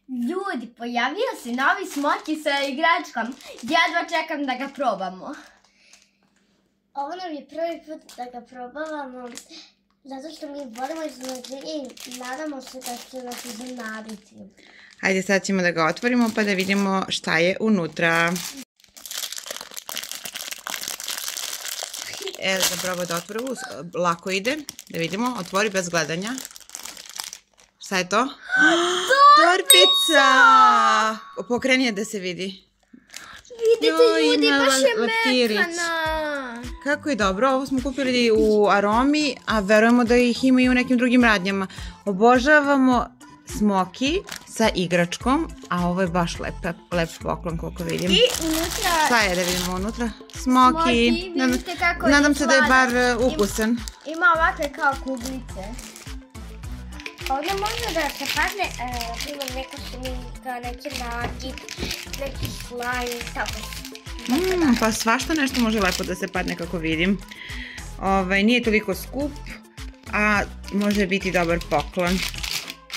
Ljudi, pojavio se novi smoki sa igračkom. Jedva čekam da ga probamo. Ovo nam je prvi put da ga probavamo, zato što mi volimo iznenađenje i nadamo se da će nas iznenaditi. Hajde, sad ćemo da ga otvorimo pa da vidimo šta je unutra. Da probamo da otvorimo, lako ide, da vidimo, otvori bez gledanja. Šta je to? Torbica! Pokreni je da se vidi. Vidite ljudi, baš je mekana. Kako je dobro, ovo smo kupili u Aromi, a verujemo da ih ima i u nekim drugim radnjama. Obožavamo smoki sa igračkom, a ovo je baš lep poklon koliko vidim. I unutra... Šta je da vidimo unutra? Smoki. Vidite kako je Nadam se da je bar ukusan. Ima ovakve kao kuglice. Ovdje može da se padne, primjer neka šminka, neki nakit, neki slime, tako. Pa svašta nešto može lepo da se padne kako vidim. Nije toliko skup, a može biti dobar poklon.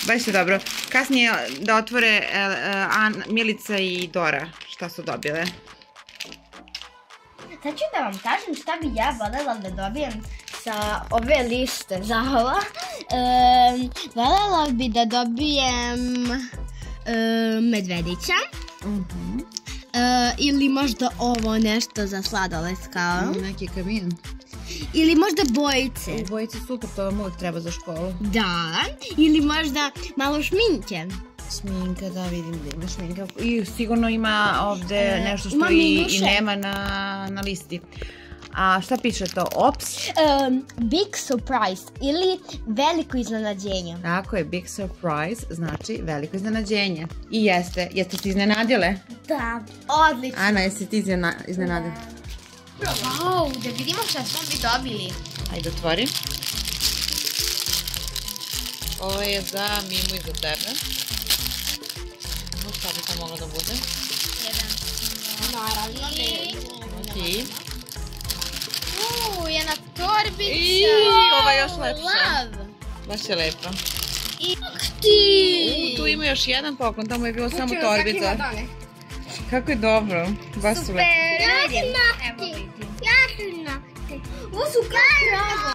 Baš je dobro. Kasnije da otvore Milica i Dora šta su dobile. Sad ću da vam kažem šta bi ja voljela da dobijem sa ove liste žalova. Voljela bi da dobijem medvedića. Ili možda ovo nešto za sladoleska. Neki kamion. Ili možda bojice. Bojice super, to vam uvijek treba za školu. Da, ili možda malo šminke. Šminka, da vidim da ima šminka. I sigurno ima ovdje nešto što i nema na listi. A šta piše to? Ops? Big surprise ili veliko iznenađenje. Tako je, big surprise znači veliko iznenađenje. I jeste. Jeste ti iznenadile? Da, odlično. Ana, jesi ti iznenadila? Wow, da vidimo šta smo mi dobili. Ajde, otvori. Ovo je za Mimu i za tebe. Šta bi to moglo da bude? Naravno. Ti? Jedna torbica. I ova je još lepša. Baš je lepa. Tu ima još jedan poklon, tamo je bilo samo torbica. Kako je dobro. Baš su lepe. Ja ću nahti. Ovo su kao